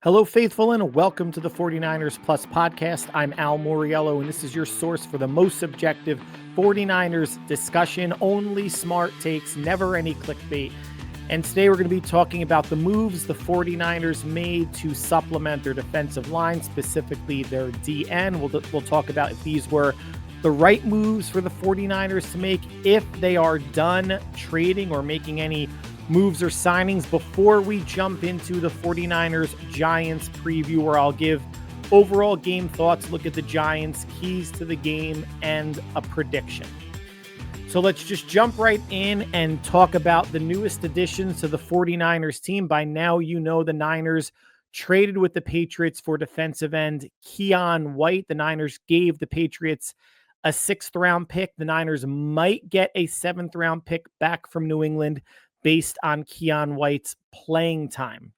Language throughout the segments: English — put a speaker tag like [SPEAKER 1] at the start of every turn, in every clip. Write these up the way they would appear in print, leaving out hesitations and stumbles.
[SPEAKER 1] Hello, faithful, and welcome to the 49ers Plus podcast. I'm Al Moriello, and this is your source for the most subjective 49ers discussion. Only smart takes, never any clickbait. And today we're going to be talking about the moves the 49ers made to supplement their defensive line, specifically their DN. We'll talk about if these were the right moves for the 49ers to make, if they are done trading or making any moves or signings, before we jump into the 49ers Giants preview, where I'll give overall game thoughts, look at the Giants, keys to the game, and a prediction. So let's just jump right in and talk about the newest additions to the 49ers team. By now, you know the Niners traded with the Patriots for defensive end Keion White. The Niners gave the Patriots a 6th-round pick. The Niners might get a 7th-round pick back from New England based on Keion White's playing time.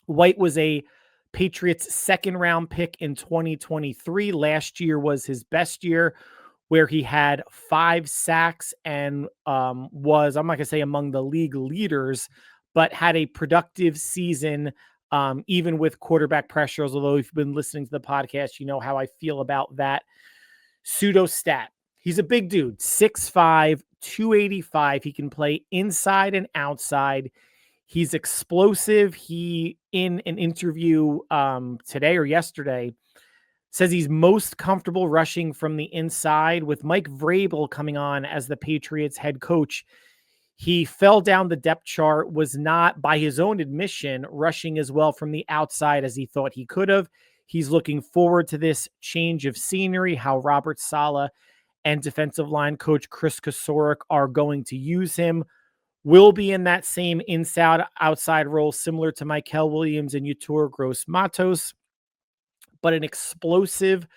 [SPEAKER 1] White was a Patriots 2nd-round pick in 2023. Last year was his best year, where he had 5 sacks and was, I'm not going to say among the league leaders, but had a productive season, even with quarterback pressures. Although if you've been listening to the podcast, you know how I feel about that pseudo stat. He's a big dude, 6'5", 285. He can play inside and outside. He's explosive. He, in an interview today or yesterday, says he's most comfortable rushing from the inside. With Mike Vrabel coming on as the Patriots head coach, he fell down the depth chart, was not, by his own admission, rushing as well from the outside as he thought he could have. He's looking forward to this change of scenery, how Robert Saleh and defensive line coach Chris Kosurik are going to use him. Will be in that same inside-outside role, similar to Michael Williams and Yetur Gross-Matos, but an explosive,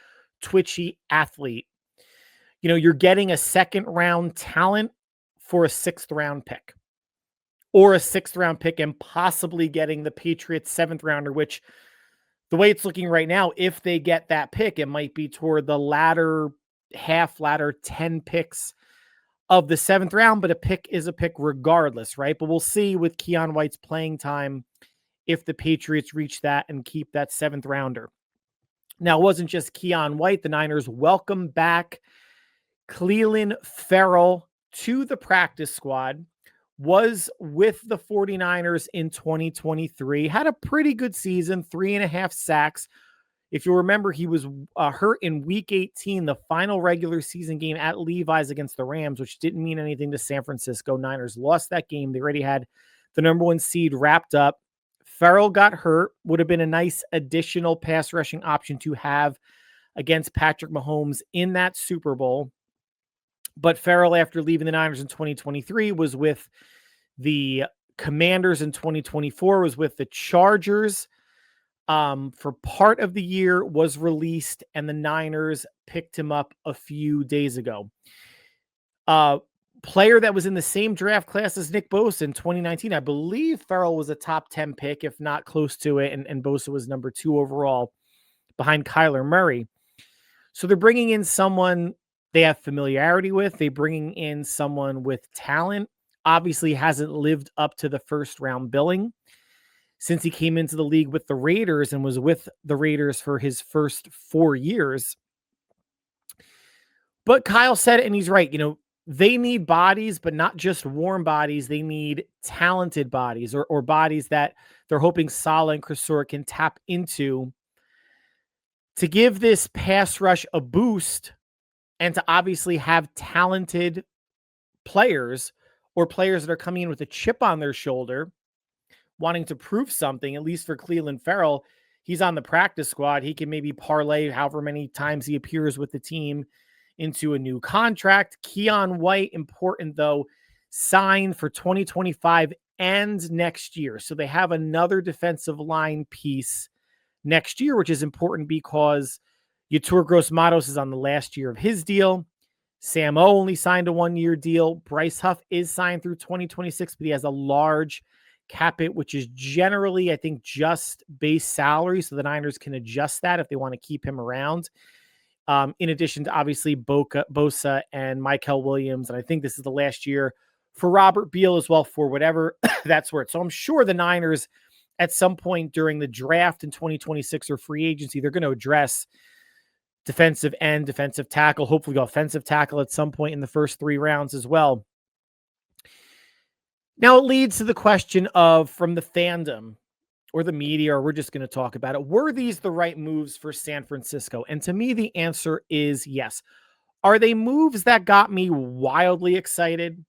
[SPEAKER 1] twitchy athlete. You know, you're getting a 2nd-round talent for a 6th-round pick, or a 6th-round pick and possibly getting the Patriots 7th-rounder, which the way it's looking right now, if they get that pick, it might be toward the latter 10 picks of the 7th round, but a pick is a pick regardless, right? But we'll see with Keion White's playing time if the Patriots reach that and keep that 7th rounder. Now, it wasn't just Keion White. The Niners welcome back Clelin Ferrell to the practice squad, was with the 49ers in 2023, had a pretty good season, 3.5 sacks. If you remember, he was hurt in Week 18, the final regular season game at Levi's against the Rams, which didn't mean anything to San Francisco. Niners lost that game. They already had the number 1 seed wrapped up. Ferrell got hurt. Would have been a nice additional pass rushing option to have against Patrick Mahomes in that Super Bowl. But Ferrell, after leaving the Niners in 2023, was with the Commanders in 2024, was with the Chargers for part of the year, was released, and the Niners picked him up a few days ago. Player that was in the same draft class as Nick Bosa in 2019. I believe Ferrell was a top 10 pick, if not close to it, and Bosa was number 2 overall behind Kyler Murray. So they're bringing in someone they have familiarity with. They're bringing in someone with talent. Obviously hasn't lived up to the 1st-round billing since he came into the league with the Raiders and was with the Raiders for his first 4 years. But Kyle said it, and he's right. You know, they need bodies, but not just warm bodies. They need talented bodies, or bodies that they're hoping Saleh and Kosurik can tap into to give this pass rush a boost, and to obviously have talented players, or players that are coming in with a chip on their shoulder, wanting to prove something. At least for Clelin Ferrell, he's on the practice squad. He can maybe parlay however many times he appears with the team into a new contract. Keion White, important though, signed for 2025 and next year. So they have another defensive line piece next year, which is important because Yetur Gross-Matos is on the last year of his deal. Sam O only signed a 1-year deal. Bryce Huff is signed through 2026, but he has a large cap hit, which is generally, I think, just base salary. So the Niners can adjust that if they want to keep him around. In addition to obviously Bosa and Michael Williams. And I think this is the last year for Robert Beal as well, for whatever that's worth. So I'm sure the Niners at some point during the draft in 2026 or free agency, they're going to address defensive end, defensive tackle, hopefully offensive tackle at some point in the first 3 rounds as well. Now it leads to the question of, from the fandom or the media, or we're just going to talk about it, were these the right moves for San Francisco? And to me, the answer is yes. Are they moves that got me wildly excited?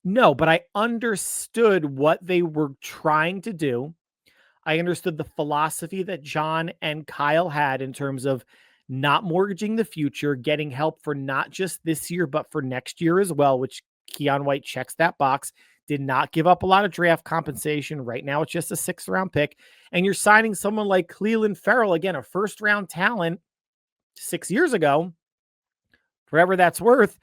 [SPEAKER 1] No, but I understood what they were trying to do. I understood the philosophy that John and Kyle had in terms of not mortgaging the future, getting help for not just this year, but for next year as well, which Keon White checks that box. Did not give up a lot of draft compensation. Right now, it's just a 6th round pick. And you're signing someone like Clelin Ferrell, again, a 1st round talent 6 years ago, whatever that's worth,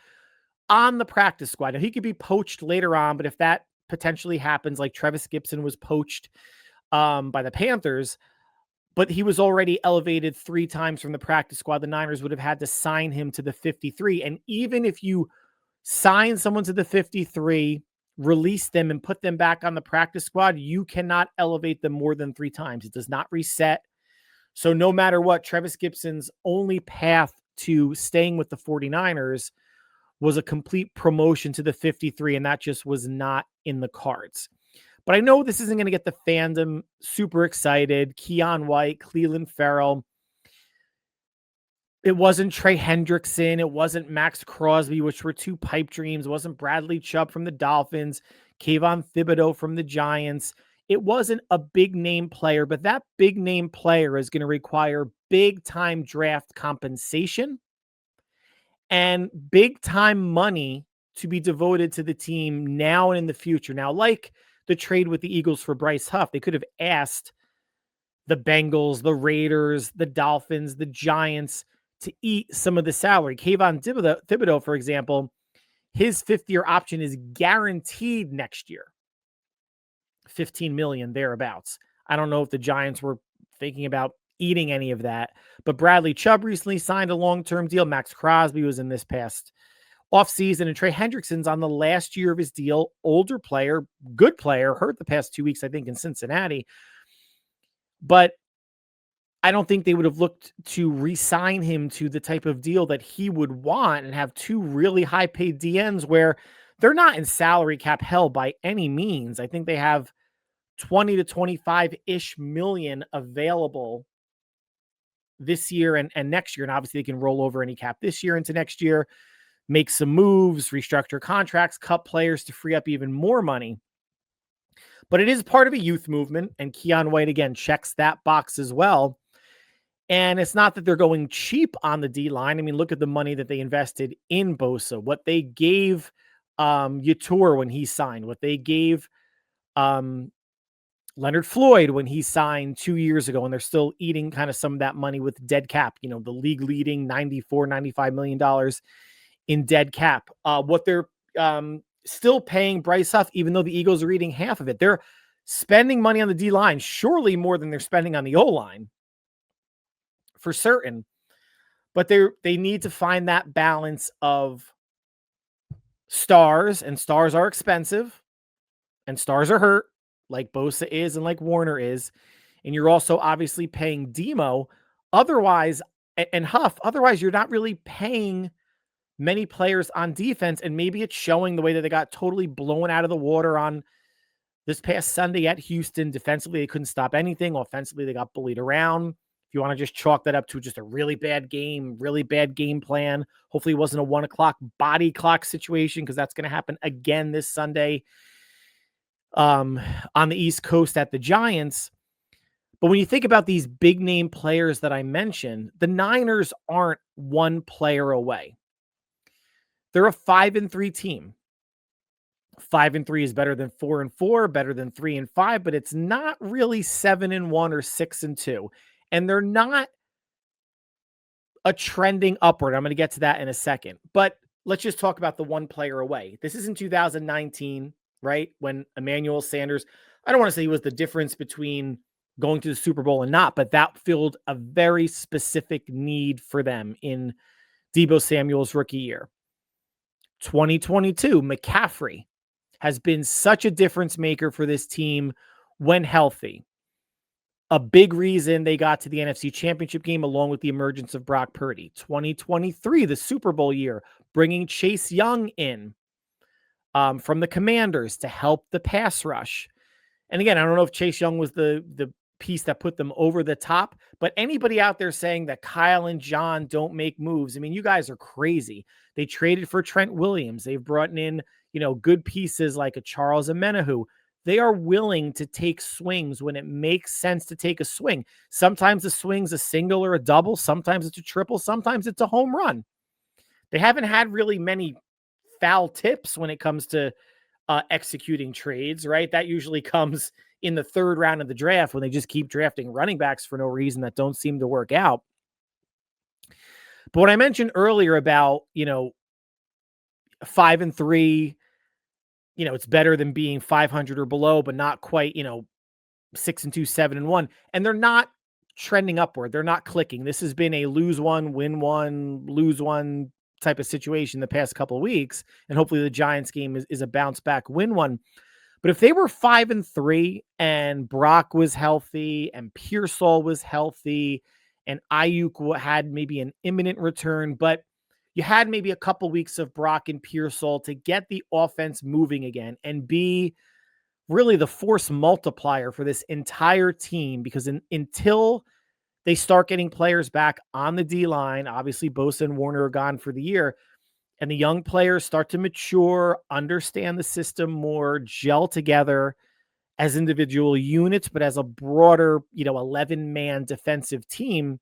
[SPEAKER 1] on the practice squad. Now, he could be poached later on, but if that potentially happens, like Trevis Gibson was poached by the Panthers, but he was already elevated 3 times from the practice squad, the Niners would have had to sign him to the 53. And even if you sign someone to the 53, release them and put them back on the practice squad, you cannot elevate them more than 3 times. It does not reset. So no matter what, Trevis Gibson's only path to staying with the 49ers was a complete promotion to the 53, and that just was not in the cards. But I know this isn't going to get the fandom super excited. Keon White, Clelin Ferrell. It wasn't Trey Hendrickson. It wasn't Max Crosby, which were 2 pipe dreams. It wasn't Bradley Chubb from the Dolphins, Kayvon Thibodeau from the Giants. It wasn't a big name player, but that big name player is going to require big time draft compensation and big time money to be devoted to the team now and in the future. Now, like the trade with the Eagles for Bryce Huff, they could have asked the Bengals, the Raiders, the Dolphins, the Giants to eat some of the salary. Kayvon Thibodeau, for example, his 5th-year option is guaranteed next year. $15 million thereabouts. I don't know if the Giants were thinking about eating any of that, but Bradley Chubb recently signed a long-term deal. Max Crosby was in this past offseason, and Trey Hendrickson's on the last year of his deal. Older player, good player, hurt the past 2 weeks, I think, in Cincinnati. But I don't think they would have looked to re-sign him to the type of deal that he would want and have 2 really high-paid DNs where they're not in salary cap hell by any means. I think they have 20 to 25-ish million available this year and next year. And obviously they can roll over any cap this year into next year, make some moves, restructure contracts, cut players to free up even more money. But it is part of a youth movement, and Keon White, again, checks that box as well. And it's not that they're going cheap on the D-line. I mean, look at the money that they invested in Bosa, what they gave Yatur when he signed, what they gave Leonard Floyd when he signed 2 years ago, and they're still eating kind of some of that money with dead cap, the league leading $94-95 million in dead cap. What they're still paying Bryce Huff, even though the Eagles are eating half of it. They're spending money on the D-line, surely more than they're spending on the O-line, for certain. But they need to find that balance of stars, and stars are expensive, and stars are hurt, like Bosa is and like Warner is. And you're also obviously paying Demo. Otherwise, and Huff, otherwise you're not really paying many players on defense, and maybe it's showing the way that they got totally blown out of the water on this past Sunday at Houston. Defensively, they couldn't stop anything. Offensively, they got bullied around. If you want to just chalk that up to just a really bad game plan. Hopefully it wasn't a 1 o'clock body clock situation, because that's going to happen again this Sunday on the East Coast at the Giants. But when you think about these big name players that I mentioned, the Niners aren't one player away. They're a 5-3 team. 5-3 is better than 4-4, better than 3-5, but it's not really 7-1 or 6-2. And they're not a trending upward. I'm going to get to that in a second. But let's just talk about the one player away. This is in 2019, right? When Emmanuel Sanders, I don't want to say he was the difference between going to the Super Bowl and not, but that filled a very specific need for them in Deebo Samuel's rookie year. 2022, McCaffrey has been such a difference maker for this team when healthy. A big reason they got to the NFC Championship game, along with the emergence of Brock Purdy. 2023, the Super Bowl year, bringing Chase Young in from the Commanders to help the pass rush. And again, I don't know if Chase Young was the piece that put them over the top, but anybody out there saying that Kyle and John don't make moves, I mean, you guys are crazy. They traded for Trent Williams. They've brought in, good pieces like a Charles Omenihu. They are willing to take swings when it makes sense to take a swing. Sometimes the swing's a single or a double. Sometimes it's a triple. Sometimes it's a home run. They haven't had really many foul tips when it comes to executing trades, right? That usually comes in the third round of the draft when they just keep drafting running backs for no reason that don't seem to work out. But what I mentioned earlier about, 5-3, it's better than being 500 or below, but not quite, 6-2, 7-1. And they're not trending upward. They're not clicking. This has been a lose one, win one, lose one type of situation the past couple of weeks. And hopefully the Giants game is a bounce back win one. But if they were 5-3 and Brock was healthy and Pearsall was healthy and Ayuk had maybe an imminent return, but you had maybe a couple weeks of Brock and Pearsall to get the offense moving again and be really the force multiplier for this entire team, because until they start getting players back on the D-line, obviously Bosa and Warner are gone for the year, and the young players start to mature, understand the system more, gel together as individual units, but as a broader, 11-man defensive team.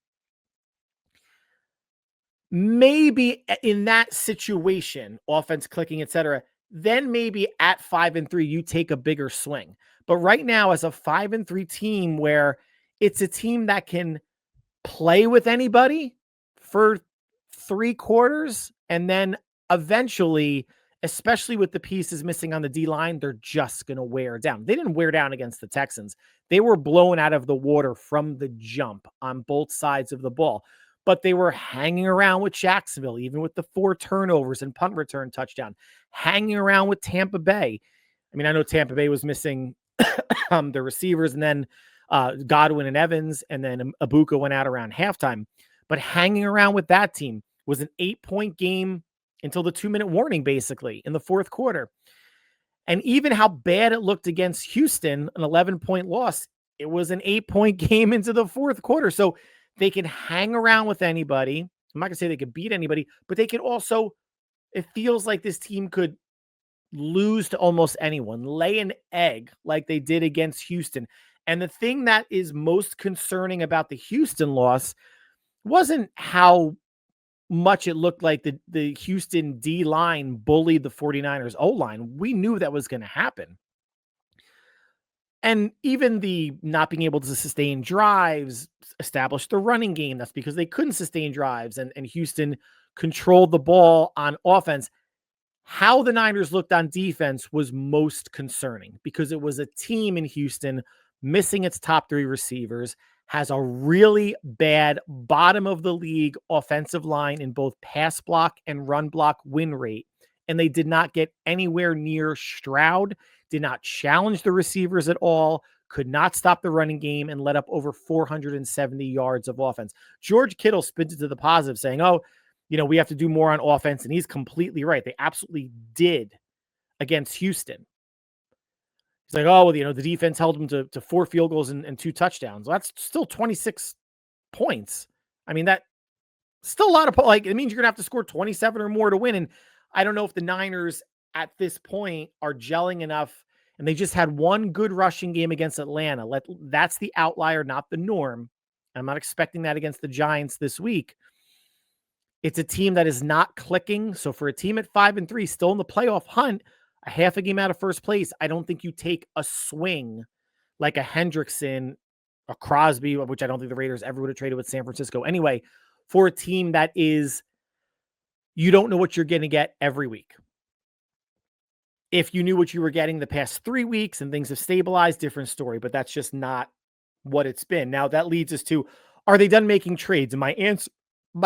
[SPEAKER 1] Maybe in that situation, offense clicking, etc., then maybe at 5-3, you take a bigger swing. But right now, as a 5-3 team where it's a team that can play with anybody for 3 quarters, and then eventually, especially with the pieces missing on the D-line, they're just going to wear down. They didn't wear down against the Texans. They were blown out of the water from the jump on both sides of the ball, but they were hanging around with Jacksonville, even with the 4 turnovers and punt return touchdown, hanging around with Tampa Bay. I mean, I know Tampa Bay was missing the receivers, and then Godwin and Evans, and then Ibuka went out around halftime. But hanging around with that team was an 8-point game until the 2-minute warning, basically, in the fourth quarter. And even how bad it looked against Houston, an 11-point loss, it was an 8-point game into the fourth quarter. So they can hang around with anybody. I'm not going to say they could beat anybody, but they could also, it feels like this team could lose to almost anyone, lay an egg like they did against Houston. And the thing that is most concerning about the Houston loss wasn't how much it looked like the Houston D-line bullied the 49ers O-line. We knew that was going to happen. And even the not being able to sustain drives, establish the running game, that's because they couldn't sustain drives, and Houston controlled the ball on offense. How the Niners looked on defense was most concerning, because it was a team in Houston missing its top 3 receivers, has a really bad bottom of the league offensive line in both pass block and run block win rate. And they did not get anywhere near Stroud, did not challenge the receivers at all, could not stop the running game, and let up over 470 yards of offense. George Kittle spins it to the positive, saying, we have to do more on offense. And he's completely right. They absolutely did against Houston. He's like, the defense held them to 4 field goals and 2 touchdowns. Well, that's still 26 points. I mean, that's still a lot of, it means you're going to have to score 27 or more to win. And I don't know if the Niners at this point are gelling enough, and they just had one good rushing game against Atlanta. That's the outlier, not the norm. I'm not expecting that against the Giants this week. It's a team that is not clicking. So for a team at 5-3, still in the playoff hunt, a half a game out of first place, I don't think you take a swing like a Hendrickson, a Crosby, which I don't think the Raiders ever would have traded with San Francisco anyway, for a team that is, you don't know what you're going to get every week. If you knew what you were getting the past 3 weeks and things have stabilized, different story, but that's just not what it's been. Now that leads us to, are they done making trades? And my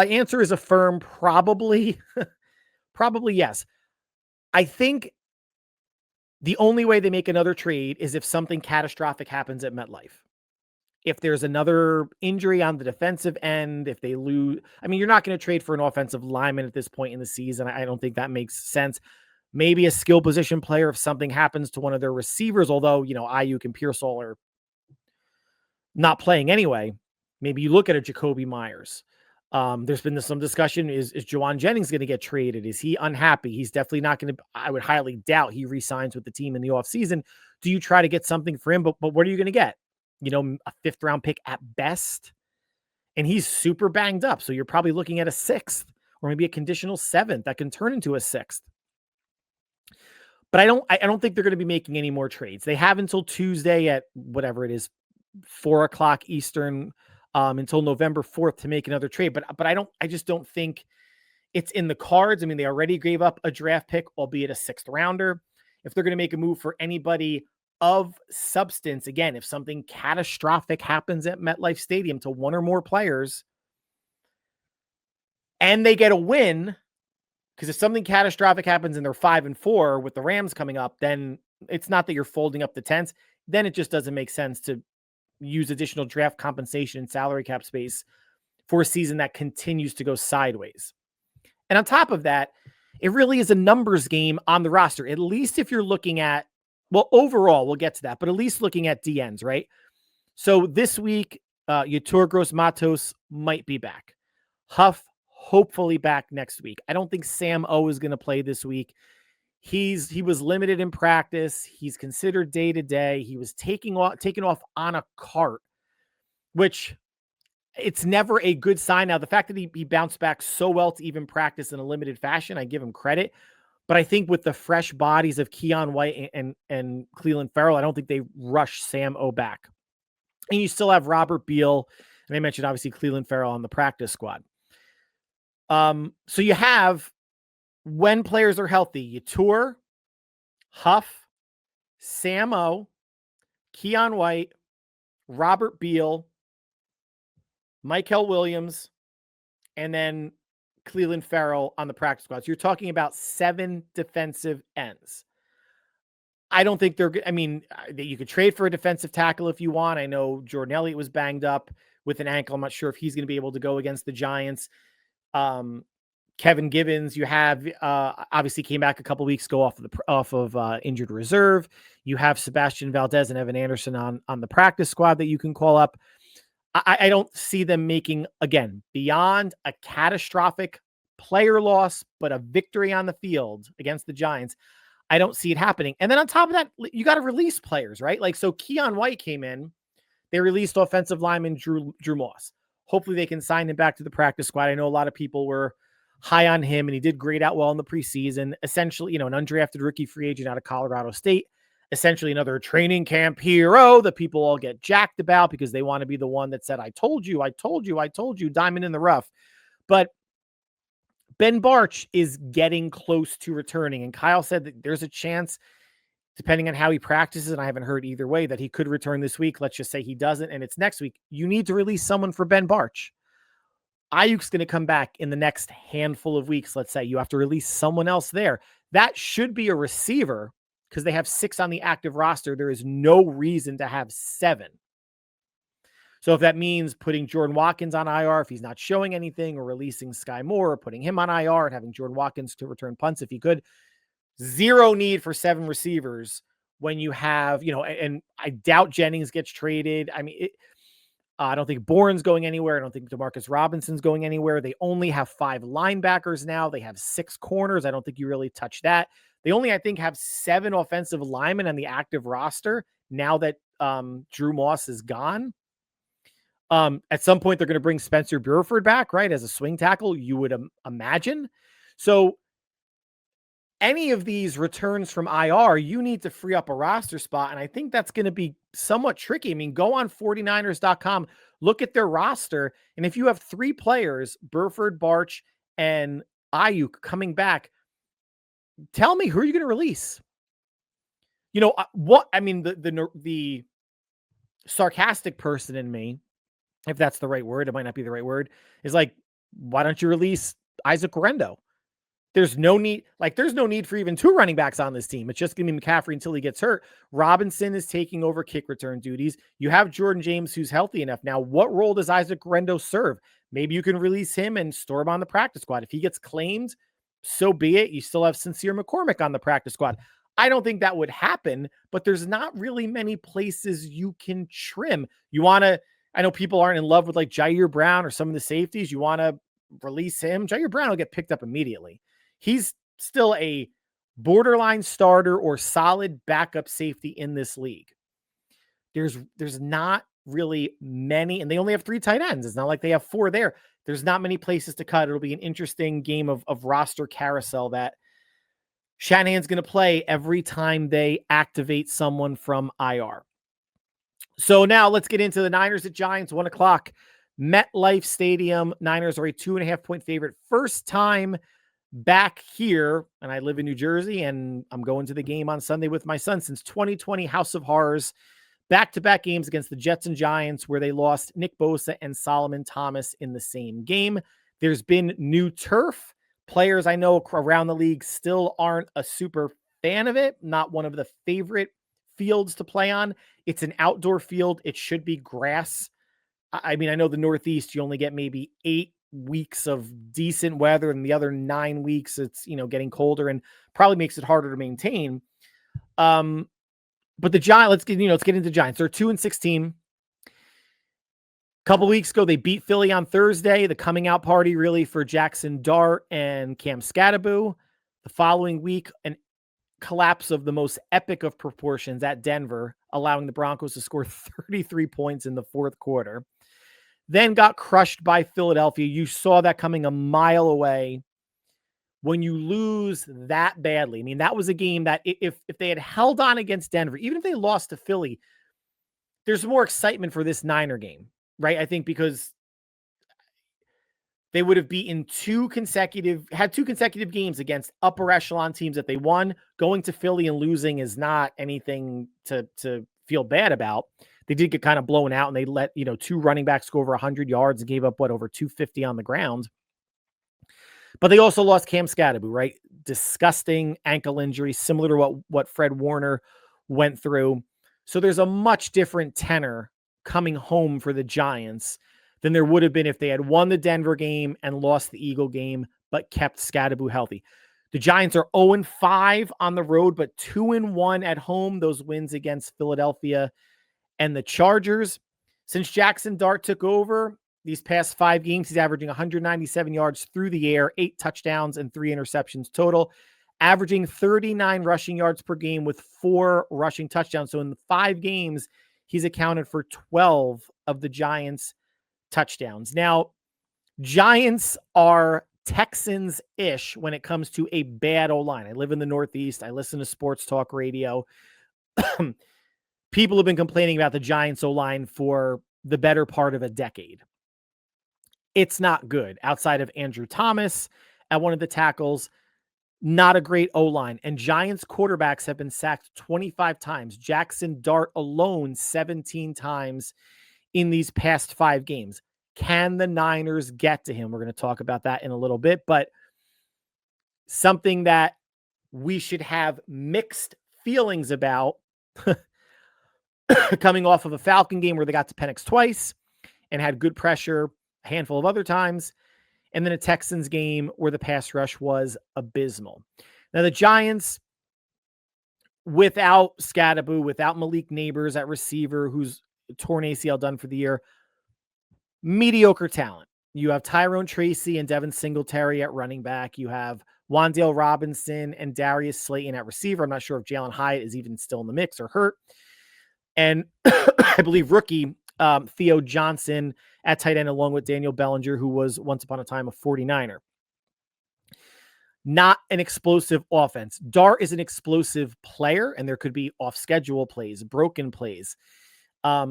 [SPEAKER 1] answer is a firm probably. Probably yes. I think The only way they make another trade is if something catastrophic happens at MetLife. If there's another injury on the defensive end, if they lose, I mean, you're not going to trade for an offensive lineman at this point in the season. I don't think that makes sense. Maybe a skill position player if something happens to one of their receivers, although, Ayuk and Pearsall are not playing anyway. Maybe you look at a Jacoby Myers. There's been some discussion. Is Juwan Jennings going to get traded? Is he unhappy? He's definitely not going to, I would highly doubt he re-signs with the team in the offseason. Do you try to get something for him? But what are you going to get? A 5th round pick at best. And he's super banged up. So you're probably looking at a 6th or maybe a conditional 7th that can turn into a 6th. But I don't think they're going to be making any more trades. They have until Tuesday at whatever it is, 4:00 Eastern, until November 4th to make another trade. But I just don't think it's in the cards. I mean, they already gave up a draft pick, albeit a 6th rounder. If they're going to make a move for anybody of substance, again, if something catastrophic happens at MetLife Stadium to one or more players and they get a win, because if something catastrophic happens and they're 5-4 with the Rams coming up, then it's not that you're folding up the tents. Then it just doesn't make sense to use additional draft compensation and salary cap space for a season that continues to go sideways. And on top of that, it really is a numbers game on the roster. At least if you're looking at, well, overall, we'll get to that, but at least looking at DNs, right? So this week, Yetur Gross-Matos might be back. Huff, hopefully back next week. I don't think Sam O is going to play this week. He was limited in practice. He's considered day-to-day. He was taken off on a cart, which it's never a good sign. Now, the fact that he bounced back so well to even practice in a limited fashion, I give him credit. But I think with the fresh bodies of Keon White and Cleveland Farrell, I don't think they rush Sam O back. And you still have Robert Beal, and I mentioned obviously Cleveland Farrell on the practice squad. So you have, when players are healthy, Yetur, Huff, Sam O, Keon White, Robert Beal, Michael Williams, and then Cleveland Farrell on the practice squad. So you're talking about 7 defensive ends. I don't think you could trade for a defensive tackle if you want. I know Jordan Elliott was banged up with an ankle. I'm not sure if he's going to be able to go against the Giants. Kevin Givens, you have obviously came back a couple weeks ago off of injured reserve. You have Sebastian Valdez and Evan Anderson on the practice squad that you can call up. I don't see them making, again, beyond a catastrophic player loss, but a victory on the field against the Giants. I don't see it happening. And then on top of that, you got to release players, right? Like, so Keon White came in. They released offensive lineman Drew Moss. Hopefully they can sign him back to the practice squad. I know a lot of people were high on him, and he did great out well in the preseason. Essentially, an undrafted rookie free agent out of Colorado State. Essentially another training camp hero that people all get jacked about because they want to be the one that said, I told you, diamond in the rough. But Ben Barch is getting close to returning. And Kyle said that there's a chance, depending on how he practices, and I haven't heard either way, that he could return this week. Let's just say he doesn't, and it's next week. You need to release someone for Ben Barch. Ayuk's going to come back in the next handful of weeks. Let's say you have to release someone else there. That should be a receiver, because they have 6 on the active roster. There is no reason to have 7. So if that means putting Jordan Watkins on IR, if he's not showing anything, or releasing Sky Moore, or putting him on IR and having Jordan Watkins to return punts if he could, zero need for 7 receivers when you have, and I doubt Jennings gets traded. I mean, I don't think Bourne's going anywhere. I don't think Demarcus Robinson's going anywhere. They only have 5 linebackers now. They have 6 corners. I don't think you really touch that. They only, I think, have 7 offensive linemen on the active roster now that Drew Moss is gone. At some point, they're going to bring Spencer Burford back, right, as a swing tackle, you would imagine. So any of these returns from IR, you need to free up a roster spot, and I think that's going to be somewhat tricky. I mean, go on 49ers.com, look at their roster, and if you have 3 players, Burford, Barch, and Ayuk coming back, tell me, who are you going to release? The sarcastic person in me, if that's the right word, it might not be the right word, is like, why don't you release Isaac Guerrero? There's no need for even two running backs on this team. It's just going to be McCaffrey until he gets hurt. Robinson is taking over kick return duties. You have Jordan James, who's healthy enough. Now, what role does Isaac Guerendo serve? Maybe you can release him and store him on the practice squad. If he gets claimed, so be it. You still have Sincere McCormick on the practice squad. I don't think that would happen, but there's not really many places you can trim. I know people aren't in love with like Jair Brown or some of the safeties. You want to release him. Jair Brown will get picked up immediately. He's still a borderline starter or solid backup safety in this league. There's not really many, and they only have 3 tight ends. It's not like they have 4 there. There's not many places to cut. It'll be an interesting game of roster carousel that Shanahan's going to play every time they activate someone from IR. So now let's get into the Niners at Giants, 1 o'clock. MetLife Stadium. Niners are a 2.5-point favorite. First time back here, and I live in New Jersey, and I'm going to the game on Sunday with my son since 2020. House of Horrors. Back-to-back games against the Jets and Giants where they lost Nick Bosa and Solomon Thomas in the same game. There's been new turf. Players I know around the league still aren't a super fan of it. Not one of the favorite fields to play on. It's an outdoor field. It should be grass. I mean, I know the Northeast, you only get maybe 8 weeks of decent weather, and the other 9 weeks it's, getting colder and probably makes it harder to maintain. But the Giants, let's get into Giants. They're 2-16. A couple weeks ago, they beat Philly on Thursday, the coming out party really for Jackson Dart and Cam Scatteraboo. The following week, an collapse of the most epic of proportions at Denver, allowing the Broncos to score 33 points in the fourth quarter. Then got crushed by Philadelphia. You saw that coming a mile away. When you lose that badly, I mean, that was a game that if they had held on against Denver, even if they lost to Philly, there's more excitement for this Niner game, right? I think because they would have beaten 2 consecutive games against upper echelon teams that they won. Going to Philly and losing is not anything to feel bad about. They did get kind of blown out, and they let 2 running backs go over 100 yards and gave up over 250 on the ground. But they also lost Cam Scatteraboo, right? Disgusting ankle injury, similar to what Fred Warner went through. So there's a much different tenor coming home for the Giants than there would have been if they had won the Denver game and lost the Eagle game, but kept Scatteraboo healthy. The Giants are 0-5 on the road, but 2-1 at home. Those wins against Philadelphia and the Chargers. Since Jackson Dart took over, these past 5 games, he's averaging 197 yards through the air, 8 touchdowns and 3 interceptions total, averaging 39 rushing yards per game with 4 rushing touchdowns. So in the 5 games, he's accounted for 12 of the Giants' touchdowns. Now, Giants are Texans-ish when it comes to a bad O-line. I live in the Northeast. I listen to sports talk radio. People have been complaining about the Giants O-line for the better part of a decade. It's not good. Outside of Andrew Thomas at one of the tackles, not a great O-line. And Giants quarterbacks have been sacked 25 times. Jackson Dart alone 17 times in these past 5 games. Can the Niners get to him? We're going to talk about that in a little bit, but something that we should have mixed feelings about coming off of a Falcon game where they got to Penix twice and had good pressure a handful of other times, and then a Texans game where the pass rush was abysmal. Now the Giants, without Scatteraboo, without Malik Neighbors at receiver, who's torn ACL done for the year, mediocre talent. You have Tyrone Tracy and Devin Singletary at running back. You have Wan'Dale Robinson and Darius Slayton at receiver. I'm not sure if Jalen Hyatt is even still in the mix or hurt. And I believe rookie Theo Johnson at tight end, along with Daniel Bellinger, who was once upon a time a 49er. Not an explosive offense. Dart is an explosive player, and there could be off-schedule plays, broken plays,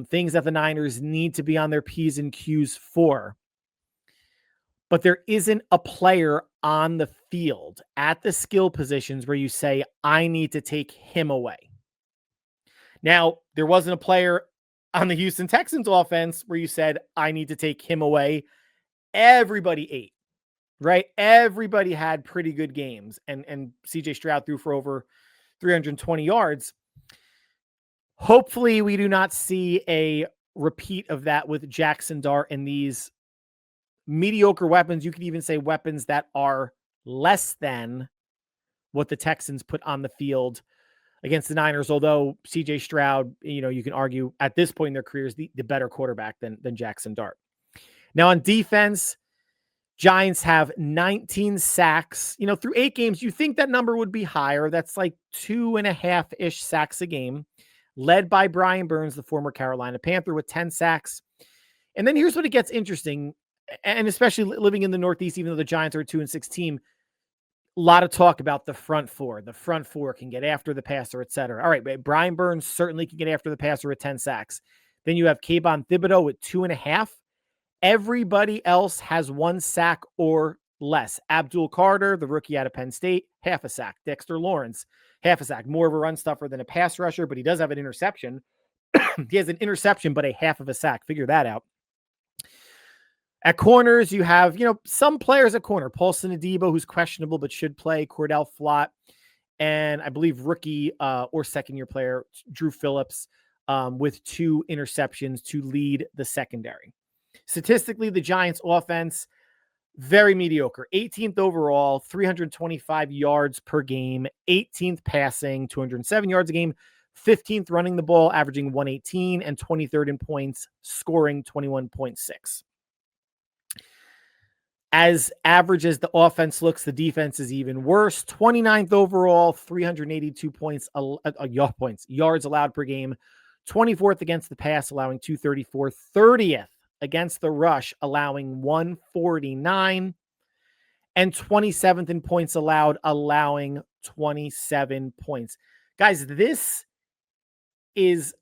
[SPEAKER 1] things that the Niners need to be on their P's and Q's for. But there isn't a player on the field at the skill positions where you say, I need to take him away. Now, there wasn't a player on the Houston Texans offense where you said, I need to take him away. Everybody ate. right? Everybody had pretty good games, and CJ Stroud threw for over 320 yards. Hopefully, we do not see a repeat of that with Jackson Dart and these mediocre weapons. You could even say weapons that are less than what the Texans put on the field against the Niners, although CJ Stroud, you can argue at this point in their careers, the better quarterback than Jackson Dart. Now on defense, Giants have 19 sacks. Through 8 games, you think that number would be higher. That's like 2.5-ish sacks a game, led by Brian Burns, the former Carolina Panther, with 10 sacks. And then here's what it gets interesting, and especially living in the Northeast, even though the Giants are a 2-6 team, a lot of talk about the front four. The front four can get after the passer, et cetera. All right, Brian Burns certainly can get after the passer with 10 sacks. Then you have Kayvon Thibodeau with 2.5. Everybody else has 1 sack or less. Abdul Carter, the rookie out of Penn State, half a sack. Dexter Lawrence, half a sack. More of a run stuffer than a pass rusher, but he does have an interception. He has an interception, but a half of a sack. Figure that out. At corners, you have, some players at corner. Paulson Adebo, who's questionable but should play. Cordell Flott, and I believe rookie or second-year player Drew Phillips with 2 interceptions to lead the secondary. Statistically, the Giants' offense, very mediocre. 18th overall, 325 yards per game. 18th passing, 207 yards a game. 15th running the ball, averaging 118, and 23rd in points, scoring 21.6. As average as the offense looks, the defense is even worse. 29th overall, 382 yards allowed per game. 24th against the pass, allowing 234. 30th against the rush, allowing 149. And 27th in points allowed, allowing 27 points. Guys, this is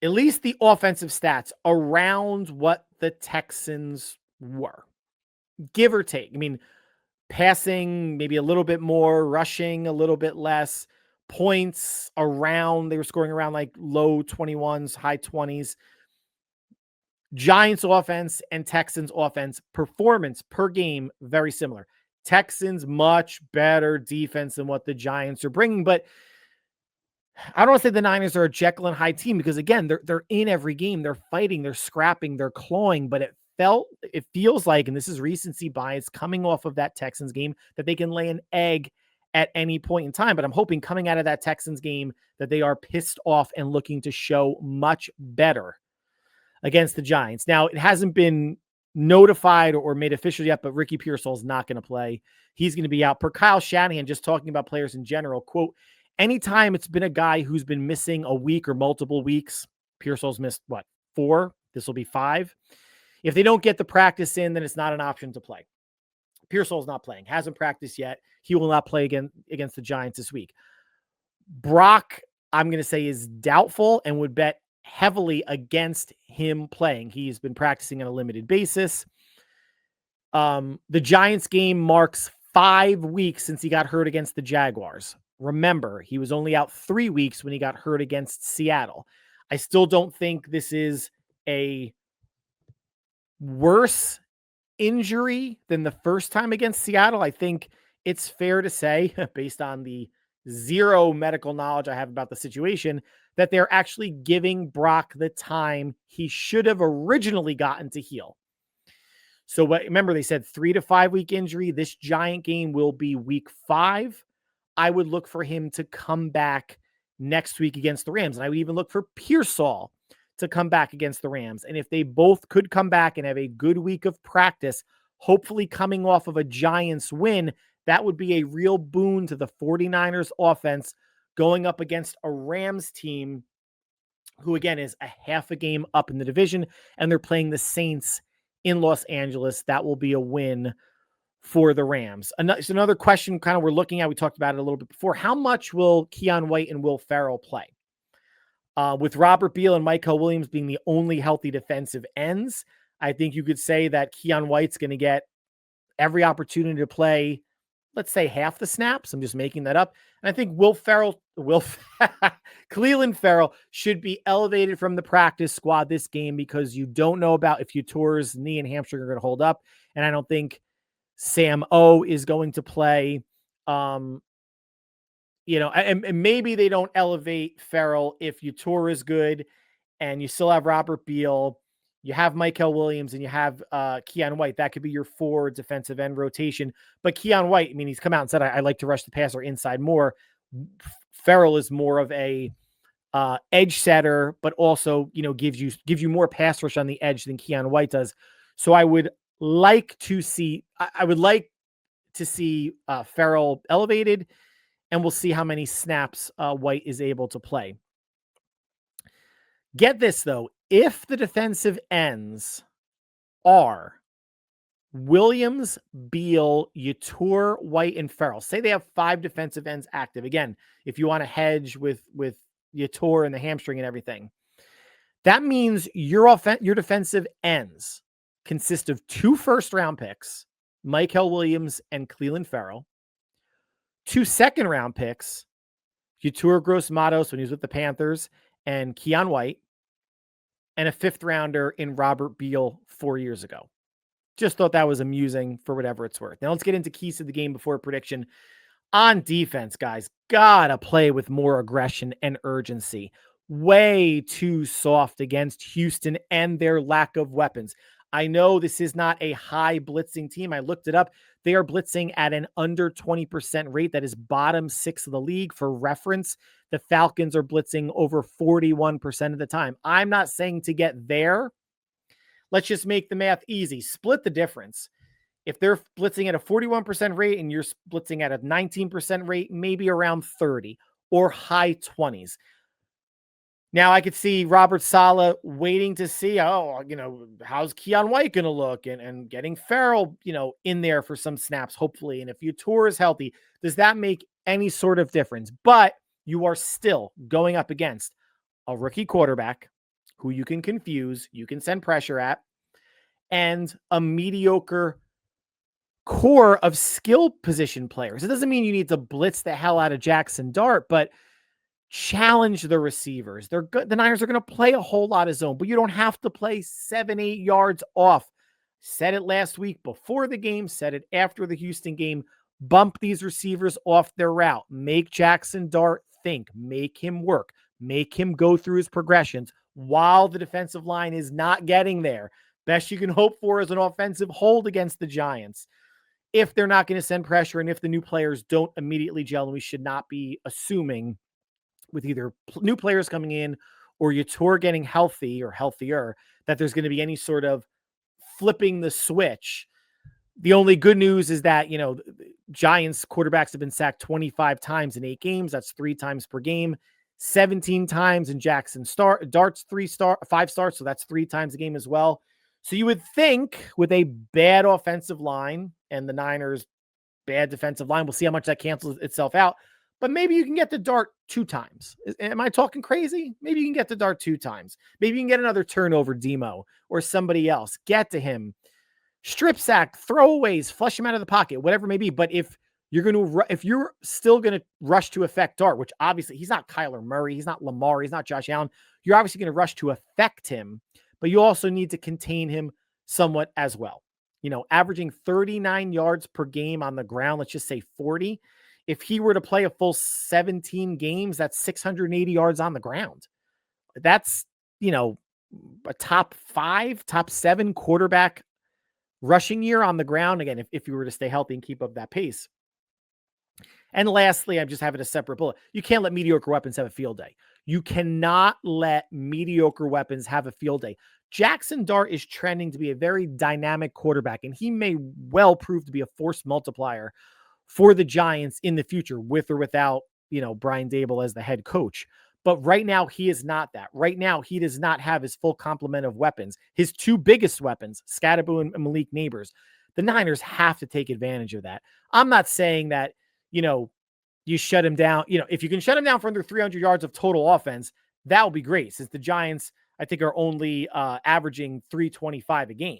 [SPEAKER 1] at least the offensive stats around what the Texans were, give or take. I mean, passing maybe a little bit more, rushing a little bit less, points around, they were scoring around like low 21s, high 20s. Giants offense and Texans offense performance per game, very similar. Texans much better defense than what the Giants are bringing, but I don't want to say the Niners are a Jekyll and Hyde team, because again, they're in every game, they're fighting, they're scrapping, they're clawing, but it feels like, and this is recency bias coming off of that Texans game, that they can lay an egg at any point in time. But I'm hoping coming out of that Texans game that they are pissed off and looking to show much better against the Giants. Now, it hasn't been notified or made official yet, but Ricky Pearsall is not going to play. He's going to be out. Per Kyle Shanahan, just talking about players in general, quote, anytime it's been a guy who's been missing a week or multiple weeks, Pearsall's missed, 4? This will be 5. If they don't get the practice in, then it's not an option to play. Pearsall's not playing. Hasn't practiced yet. He will not play again against the Giants this week. Brock, I'm going to say, is doubtful and would bet heavily against him playing. He's been practicing on a limited basis. The Giants game marks 5 weeks since he got hurt against the Jaguars. Remember, he was only out 3 weeks when he got hurt against Seattle. I still don't think this is a worse injury than the first time against Seattle. I think it's fair to say, based on the zero medical knowledge I have about the situation, that they're actually giving Brock the time he should have originally gotten to heal. So remember, they said 3 to 5 week injury. This Giant game will be week 5. I would look for him to come back next week against the Rams. And I would even look for Pearsall to come back against the Rams. And if they both could come back and have a good week of practice, hopefully coming off of a Giants win, that would be a real boon to the 49ers offense going up against a Rams team who, again, is a half a game up in the division, and they're playing the Saints in Los Angeles. That will be a win for the Rams. Another question kind of we're looking at, we talked about it a little bit before. How much will Keion White and Will Ferrell play? With Robert Beal and Michael Williams being the only healthy defensive ends, I think you could say that Keion White's going to get every opportunity to play, let's say, half the snaps. I'm just making that up. And I think Will Ferrell Cleveland Farrell should be elevated from the practice squad this game because you don't know about if Utora's knee and hamstring are going to hold up. And I don't think Sam O is going to play. And maybe they don't elevate Farrell if Utora is good and you still have Robert Beal, you have Michael Williams, and you have Keon White. That could be your 4 defensive end rotation. But Keon White, I mean, he's come out and said, I like to rush the passer inside more. Farrell is more of a edge setter, but also, gives you more pass rush on the edge than Keon White does. So I would like to see Farrell elevated, and we'll see how many snaps White is able to play. Get this, though. If the defensive ends are Williams, Beal, Utour, White, and Farrell, say they have 5 defensive ends active. Again, if you want to hedge with Utour and the hamstring and everything, that means your defensive ends consist of 2 first-round picks, Michael Williams and Cleveland Farrell, 2 second-round picks, Utour Gross-Matos when he was with the Panthers, and Keon White, and a 5th rounder in Robert Beal 4 years ago. Just thought that was amusing for whatever it's worth. Now let's get into keys to the game before prediction. On defense, guys, gotta play with more aggression and urgency. Way too soft against Houston and their lack of weapons. I know this is not a high blitzing team. I looked it up. They are blitzing at an under 20% rate. That is bottom 6 of the league. For reference, the Falcons are blitzing over 41% of the time. I'm not saying to get there. Let's just make the math easy. Split the difference. If they're blitzing at a 41% rate and you're blitzing at a 19% rate, maybe around 30 or high 20s. Now I could see Robert Saleh waiting to see, how's Keon White going to look and getting Farrell, in there for some snaps, hopefully. And if Utour is healthy, does that make any sort of difference? But you are still going up against a rookie quarterback who you can confuse, you can send pressure at, and a mediocre core of skill position players. It doesn't mean you need to blitz the hell out of Jackson Dart, but challenge the receivers. They're good. The Niners are going to play a whole lot of zone, but you don't have to play 7-8 yards off. Said it last week before the game, said it after the Houston game. Bump these receivers off their route. Make Jackson Dart think. Make him work. Make him go through his progressions while the defensive line is not getting there. Best you can hope for is an offensive hold against the Giants. If they're not going to send pressure and if the new players don't immediately gel, and we should not be assuming with either new players coming in or Utour getting healthy or healthier, that there's going to be any sort of flipping the switch. The only good news is that, Giants quarterbacks have been sacked 25 times in 8 games. That's 3 times per game, 17 times in Jackson Dart's 5 starts. So that's 3 times a game as well. So you would think with a bad offensive line and the Niners' bad defensive line, we'll see how much that cancels itself out. But maybe you can get the Dart 2 times. Am I talking crazy? Maybe you can get the Dart 2 times. Maybe you can get another turnover, Demo, or somebody else. Get to him. Strip sack, throwaways, flush him out of the pocket, whatever it may be. But if you're still going to rush to affect Dart, which obviously he's not Kyler Murray, he's not Lamar, he's not Josh Allen, you're obviously going to rush to affect him, but you also need to contain him somewhat as well. Averaging 39 yards per game on the ground, let's just say 40. If he were to play a full 17 games, that's 680 yards on the ground. That's, a top 5, top 7 quarterback rushing year on the ground. Again, if you were to stay healthy and keep up that pace. And lastly, I'm just having a separate bullet. You can't let mediocre weapons have a field day. You cannot let mediocre weapons have a field day. Jackson Dart is trending to be a very dynamic quarterback, and he may well prove to be a force multiplier for the Giants in the future, with or without, Brian Daboll as the head coach. But right now, he is not that. Right now, he does not have his full complement of weapons. His 2 biggest weapons, Scatterbo and Malik Neighbors. The Niners have to take advantage of that. I'm not saying that, you shut him down. If you can shut him down for under 300 yards of total offense, that will be great, since the Giants, I think, are only averaging 325 a game.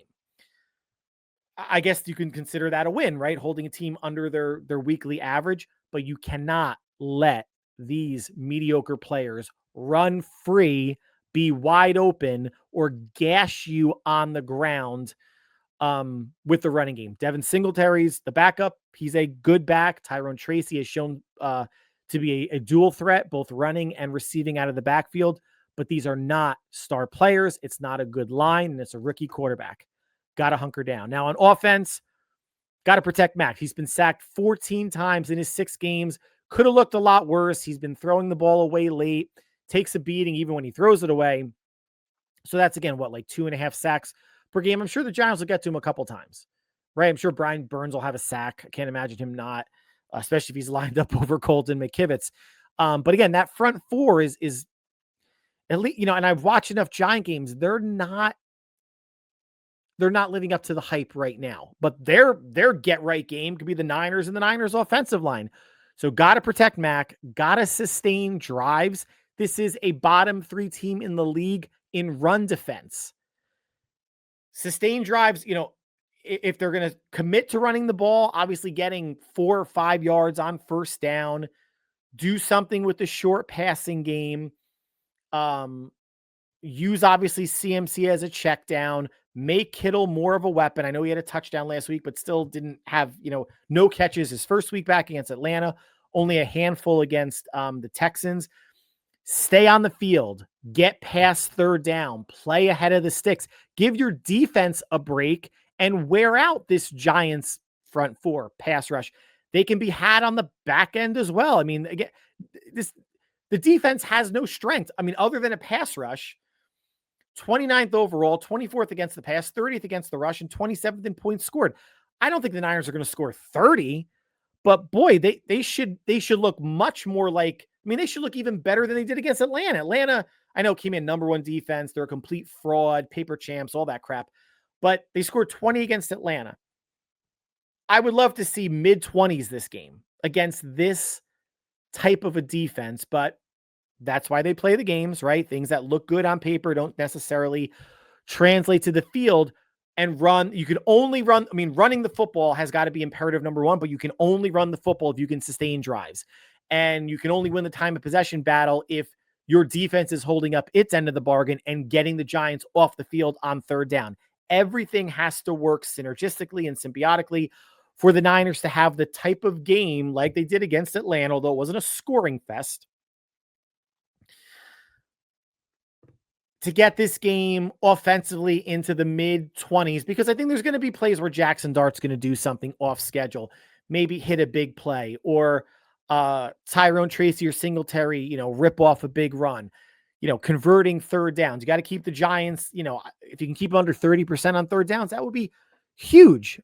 [SPEAKER 1] I guess you can consider that a win, right? Holding a team under their weekly average, but you cannot let these mediocre players run free, be wide open, or gash you on the ground with the running game. Devin Singletary's the backup. He's a good back. Tyrone Tracy has shown to be a dual threat, both running and receiving out of the backfield. But these are not star players. It's not a good line, and it's a rookie quarterback. Got to hunker down. Now on offense, got to protect Mac. He's been sacked 14 times in his 6 games. Could have looked a lot worse. He's been throwing the ball away late, takes a beating even when he throws it away. So that's, again, like 2.5 sacks per game. I'm sure the Giants will get to him a couple times, right? I'm sure Brian Burns will have a sack. I can't imagine him not, especially if he's lined up over Colton McKivitz. But again, that front four is at least, and I've watched enough Giant games. They're not living up to the hype right now, but their get right game could be the Niners and the Niners offensive line. So got to protect Mac, got to sustain drives. This is a bottom 3 team in the league in run defense. Sustain drives, if they're going to commit to running the ball, obviously getting 4 or 5 yards on first down, do something with the short passing game. Use obviously CMC as a check down, make Kittle more of a weapon. I know he had a touchdown last week, but still didn't have, no catches his first week back against Atlanta, only a handful against the Texans. Stay on the field, get past third down, play ahead of the sticks, give your defense a break, and wear out this Giants front four pass rush. They can be had on the back end as well. I mean, again, the defense has no strength. I mean, other than a pass rush. 29th overall, 24th against the pass, 30th against the rush, and 27th in points scored. I don't think the Niners are going to score 30, but boy, they should look much more like, they should look even better than they did against Atlanta. Atlanta, I know, came in number 1 defense. They're a complete fraud, paper champs, all that crap, but they scored 20 against Atlanta. I would love to see mid-20s this game against this type of a defense, but that's why they play the games, right? Things that look good on paper don't necessarily translate to the field. And you can only run. Running the football has got to be imperative number 1, but you can only run the football if you can sustain drives. And you can only win the time of possession battle if your defense is holding up its end of the bargain and getting the Giants off the field on third down. Everything has to work synergistically and symbiotically for the Niners to have the type of game like they did against Atlanta, although it wasn't a scoring fest, to get this game offensively into the mid-20s, because I think there's going to be plays where Jackson Dart's going to do something off schedule, maybe hit a big play, or Tyrone Tracy or Singletary, rip off a big run, converting third downs. You got to keep the Giants, if you can keep under 30% on third downs, that would be huge,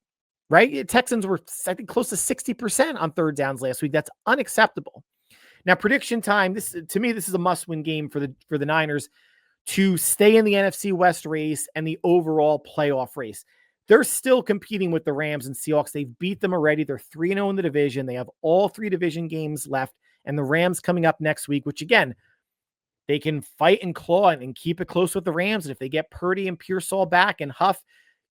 [SPEAKER 1] right? Texans were, I think, close to 60% on third downs last week. That's unacceptable. Now, prediction time. To me, this is a must-win game for the Niners to stay in the NFC West race and the overall playoff race. They're still competing with the Rams and Seahawks. They've beat them already. They're 3-0 in the division. They have all 3 division games left, and the Rams coming up next week, which, again, they can fight and claw and keep it close with the Rams. And if they get Purdy and Pearsall back and Huff,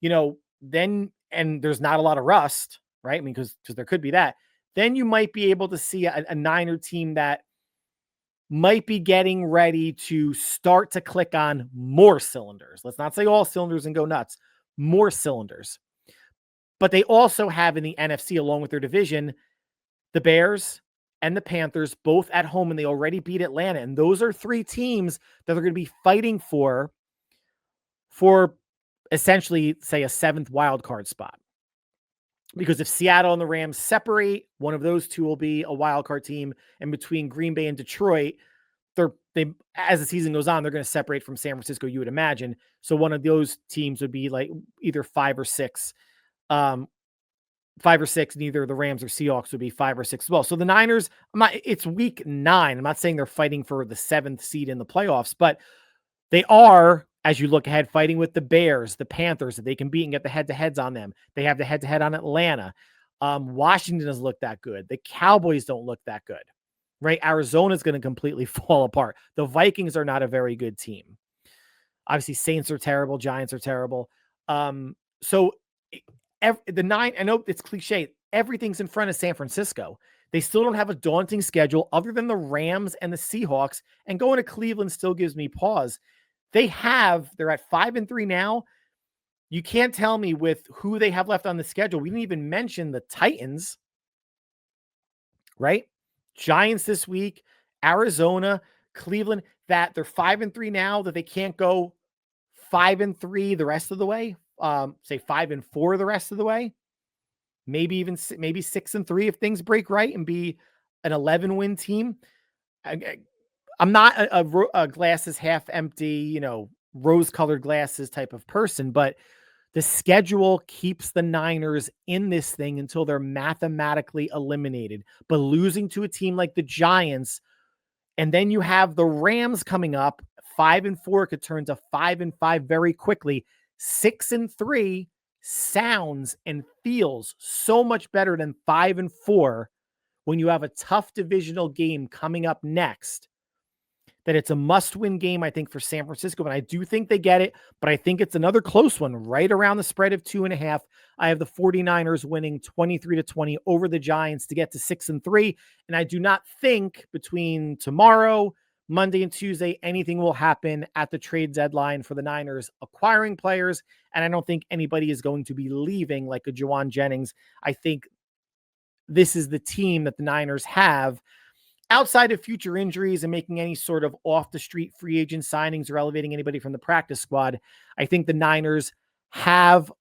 [SPEAKER 1] then, and there's not a lot of rust, right? Because there could be that. Then you might be able to see a Niner team that might be getting ready to start to click on more cylinders. Let's not say all cylinders and go nuts, more cylinders. But they also have in the NFC, along with their division, the Bears and the Panthers, both at home, and they already beat Atlanta. And those are 3 teams that are going to be fighting for essentially, say, a 7th wild card spot. Because if Seattle and the Rams separate, one of those 2 will be a wild card team. And between Green Bay and Detroit, they as the season goes on, they're going to separate from San Francisco, you would imagine. So one of those teams would be like either 5 or 6. 5 or 6, neither the Rams or Seahawks would be 5 or 6 as well. So the Niners, it's week 9. I'm not saying they're fighting for the 7th seed in the playoffs, but they are, as you look ahead, fighting with the Bears, the Panthers, that they can beat and get the head-to-heads on them. They have the head-to-head on Atlanta. Washington doesn't look that good. The Cowboys don't look that good, right? Arizona's going to completely fall apart. The Vikings are not a very good team. Obviously, Saints are terrible. Giants are terrible. So the 9, I know it's cliche, everything's in front of San Francisco. They still don't have a daunting schedule other than the Rams and the Seahawks, and going to Cleveland still gives me pause. They're at 5-3 now. You can't tell me with who they have left on the schedule. We didn't even mention the Titans, right? Giants this week, Arizona, Cleveland, that they're 5-3 now, that they can't go 5-3 the rest of the way. Say 5-4 the rest of the way. Maybe 6-3 if things break right and be an 11-win team. I'm not a glasses half empty, rose-colored glasses type of person, but the schedule keeps the Niners in this thing until they're mathematically eliminated. But losing to a team like the Giants, and then you have the Rams coming up, 5-4 could turn to 5-5 very quickly. 6-3 sounds and feels so much better than 5-4 when you have a tough divisional game coming up next. That it's a must-win game, I think, for San Francisco. And I do think they get it, but I think it's another close one, right around the spread of 2.5. I have the 49ers winning 23-20 over the Giants to get to 6-3. And I do not think between tomorrow, Monday, and Tuesday, anything will happen at the trade deadline for the Niners acquiring players. And I don't think anybody is going to be leaving like a Juwan Jennings. I think this is the team that the Niners have. Outside of future injuries and making any sort of off-the-street free agent signings or elevating anybody from the practice squad, I think the Niners have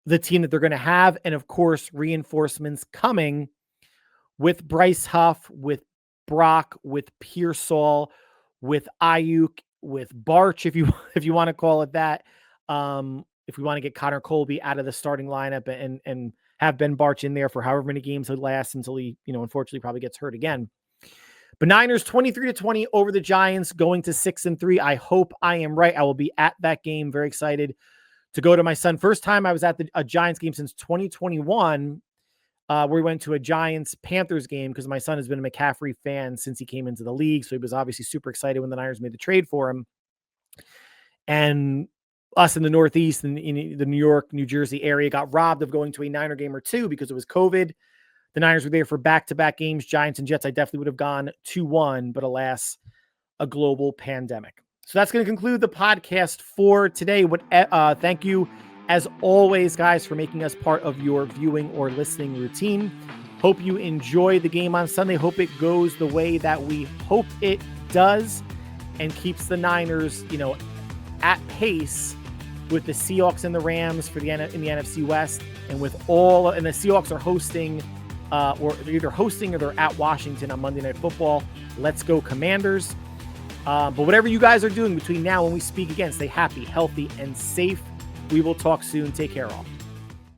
[SPEAKER 1] the team that they're going to have. And, of course, reinforcements coming with Bryce Huff, with Brock, with Pearsall, with Ayuk, with Barch, if you want to call it that. If we want to get Connor Colby out of the starting lineup and have Ben Barch in there for however many games he'll last until he, unfortunately probably gets hurt again. But Niners 23-20 over the Giants, going to 6-3. I hope I am right. I will be at that game. Very excited to go to my son. First time I was at a Giants game since 2021, where we went to a Giants-Panthers game because my son has been a McCaffrey fan since he came into the league. So he was obviously super excited when the Niners made the trade for him. And us in the Northeast and in the New York, New Jersey area got robbed of going to a Niner game or two because it was COVID. The Niners were there for back-to-back games. Giants and Jets, I definitely would have gone 2-1, but alas, a global pandemic. So that's going to conclude the podcast for today. Thank you, as always, guys, for making us part of your viewing or listening routine. Hope you enjoy the game on Sunday. Hope it goes the way that we hope it does and keeps the Niners, at pace with the Seahawks and the Rams in the NFC West, and the Seahawks are hosting. Or they're either hosting or they're at Washington on Monday Night Football. Let's go Commanders. But whatever you guys are doing between now and we speak again, stay happy, healthy, and safe. We will talk soon. Take care, all.